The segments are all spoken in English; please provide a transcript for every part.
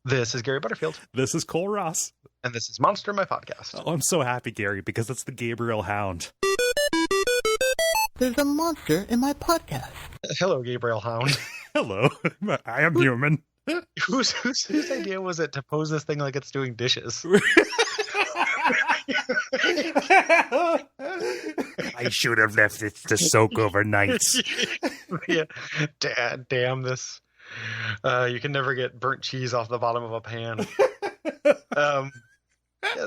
This is Gary Butterfield. This is Cole Ross. And this is Monster, my podcast. Oh, I'm so happy, Gary, because it's the Gabriel Hound. There's a monster in my podcast. Hello, Gabriel Hound. Hello, I am human. Whose idea was it to pose this thing like it's doing dishes? I should have left it to soak overnight. Yeah. Damn this. You can never get burnt cheese off the bottom of a pan.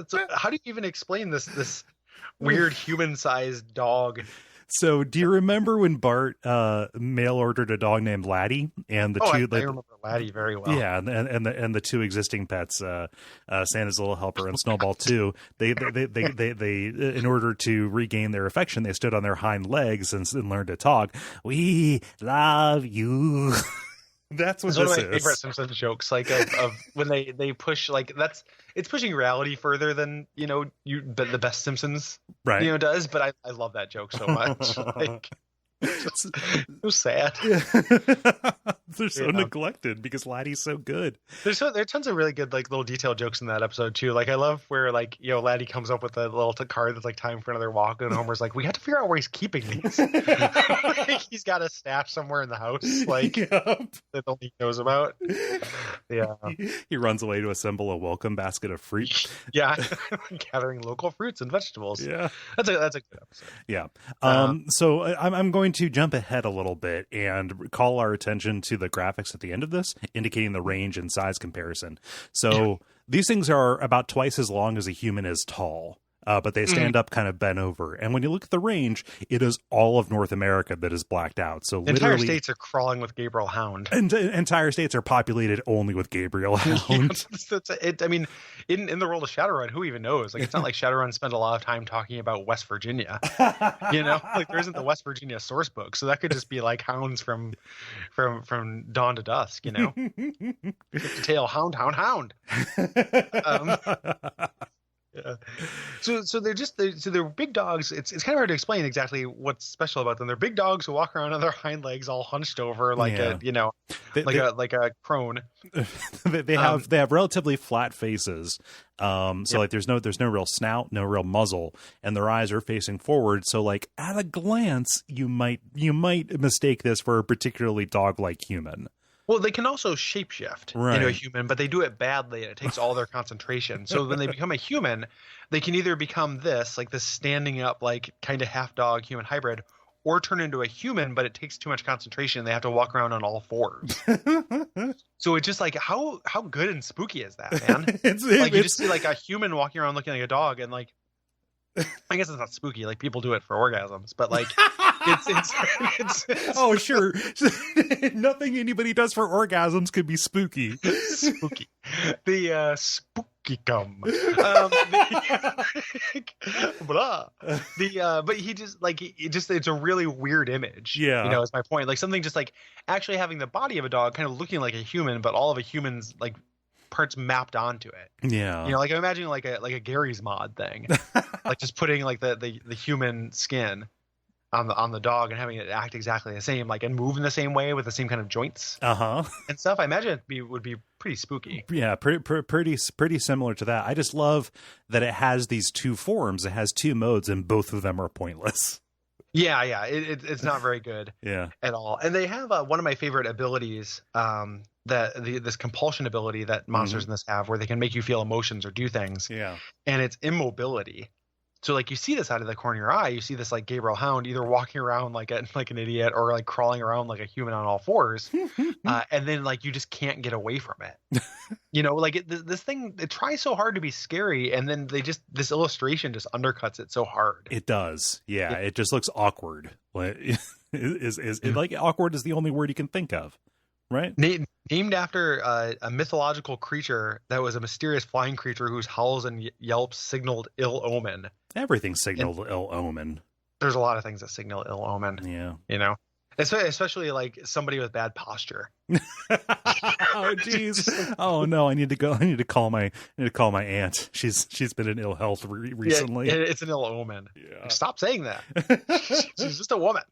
So how do you even explain this weird human-sized dog? So, do you remember when Bart mail ordered a dog named Laddie, and the two? I remember Laddie very well. Yeah, and the two existing pets, Santa's Little Helper and Snowball 2. They in order to regain their affection, they stood on their hind legs and learned to talk. We love you. That's what it's this one of my is. favorite Simpsons jokes, like of when they push, like it's pushing reality further than the best Simpsons does. But I love that joke so much. Like, just so sad. They're so neglected because Laddie's so good. There are tons of really good like little detailed jokes in that episode too. Like I love where Laddie comes up with a little card that's like time for another walk, and Homer's like, we have to figure out where he's keeping these. Like, he's got a stash somewhere in the house, like that only he knows about. Yeah, he runs away to assemble a welcome basket of fruit. Yeah, gathering local fruits and vegetables. Yeah, that's a good episode. Yeah. So I'm going to jump ahead a little bit and call our attention to the graphics at the end of this, indicating the range and size comparison. So these things are about twice as long as a human is tall. But they stand up kind of bent over. And when you look at the range, it is all of North America that is blacked out. So entire states are crawling with Gabriel Hound. And entire states are populated only with Gabriel Hound. I mean, in the world of Shadowrun, who even knows? Like, it's not like Shadowrun spent a lot of time talking about West Virginia. Like there isn't the West Virginia source book. So that could just be like hounds from dawn to dusk, Tail hound. Yeah. So they're big dogs. It's kind of hard to explain exactly what's special about them. They're big dogs who walk around on their hind legs, all hunched over, like a crone. They have relatively flat faces. Like there's no real snout, no real muzzle, and their eyes are facing forward. So like at a glance, you might mistake this for a particularly dog-like human. Well, they can also shapeshift into a human, but they do it badly, and it takes all their concentration. So when they become a human, they can either become this standing up, like kind of half dog human hybrid, or turn into a human, but it takes too much concentration. They have to walk around on all fours. So it's just like, how good and spooky is that, man? You just see like a human walking around looking like a dog, and like, I guess it's not spooky. Like people do it for orgasms, but like it's oh sure, nothing anybody does for orgasms could be spooky. Spooky, the spooky cum. Blah. But he just like it's a really weird image. Yeah, is my point. Like something just like actually having the body of a dog, kind of looking like a human, but all of a human's like parts mapped onto it. Yeah, like I'm imagining like a Gary's mod thing, like just putting like the human skin on the dog and having it act exactly the same, like, and move in the same way with the same kind of joints and stuff. I imagine it would be pretty spooky. Yeah, pretty similar to that. I just love that it has these two forms. It has two modes, and both of them are pointless. Yeah, it's not very good. At all. And they have one of my favorite abilities, this compulsion ability that monsters in this have, where they can make you feel emotions or do things. Yeah, and it's immobility. So like you see this out of the corner of your eye, you see this like Gabriel Hound either walking around like an idiot or like crawling around like a human on all fours, and then like you just can't get away from it. This thing, it tries so hard to be scary, and then this illustration just undercuts it so hard. It does, yeah. It just looks awkward. Is like awkward is the only word you can think of. Right. Named after a mythological creature that was a mysterious flying creature whose howls and yelps signaled ill omen. Everything signaled ill omen. There's a lot of things that signal ill omen. Yeah. Especially like somebody with bad posture. Oh jeez. Oh no, I need to call my aunt. She's been in ill health recently. Yeah, it's an ill omen. Yeah. Like, stop saying that. She's just a woman.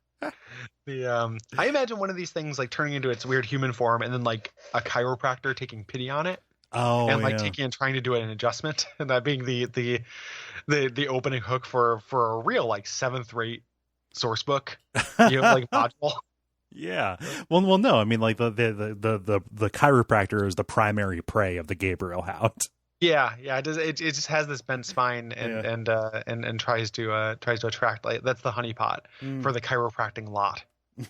I imagine one of these things like turning into its weird human form, and then like a chiropractor taking pity on it. and like taking and trying to do an adjustment, and that being the opening hook for a real like 7th rate source book, like module. Yeah. Well, no. I mean, like the chiropractor is the primary prey of the Gabriel Hound. Yeah. It just has this bent spine and tries to attract, like, that's the honeypot for the chiropractic lot.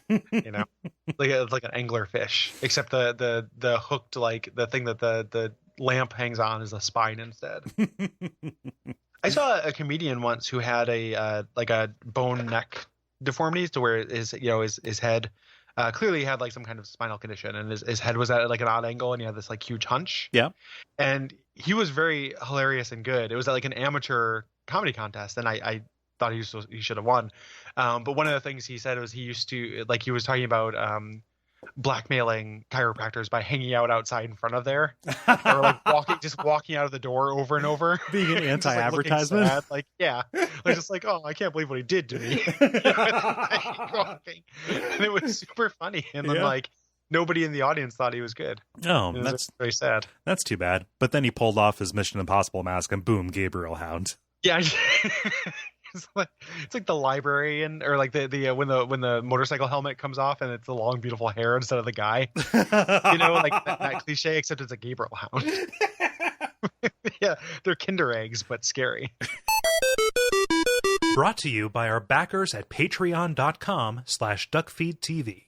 Like it's like an angler fish, except the hooked, like the thing that the lamp hangs on is a spine instead. I saw a comedian once who had a bone neck deformities to where his head clearly had like some kind of spinal condition, and his head was at like an odd angle, and he had this like huge hunch. Yeah. And he was very hilarious and good. It was like an amateur comedy contest, and I thought he should have won. But one of the things he said was he used to, like, he was talking about blackmailing chiropractors by hanging out outside in front of there, or like walking out of the door over and over, being an anti-advertisement. Like, yeah, like just like, oh, I can't believe what he did to me. And it was super funny, and then like nobody in the audience thought he was good. Oh, that's very sad. That's too bad. But then he pulled off his Mission Impossible mask, and boom, Gabriel Hound. Yeah. It's like the librarian, or like the when the motorcycle helmet comes off and it's the long beautiful hair instead of the guy, like that cliche, except it's a Gabriel Hound. Yeah, they're Kinder eggs but scary. Brought to you by our backers at patreon.com/duckfeed.tv.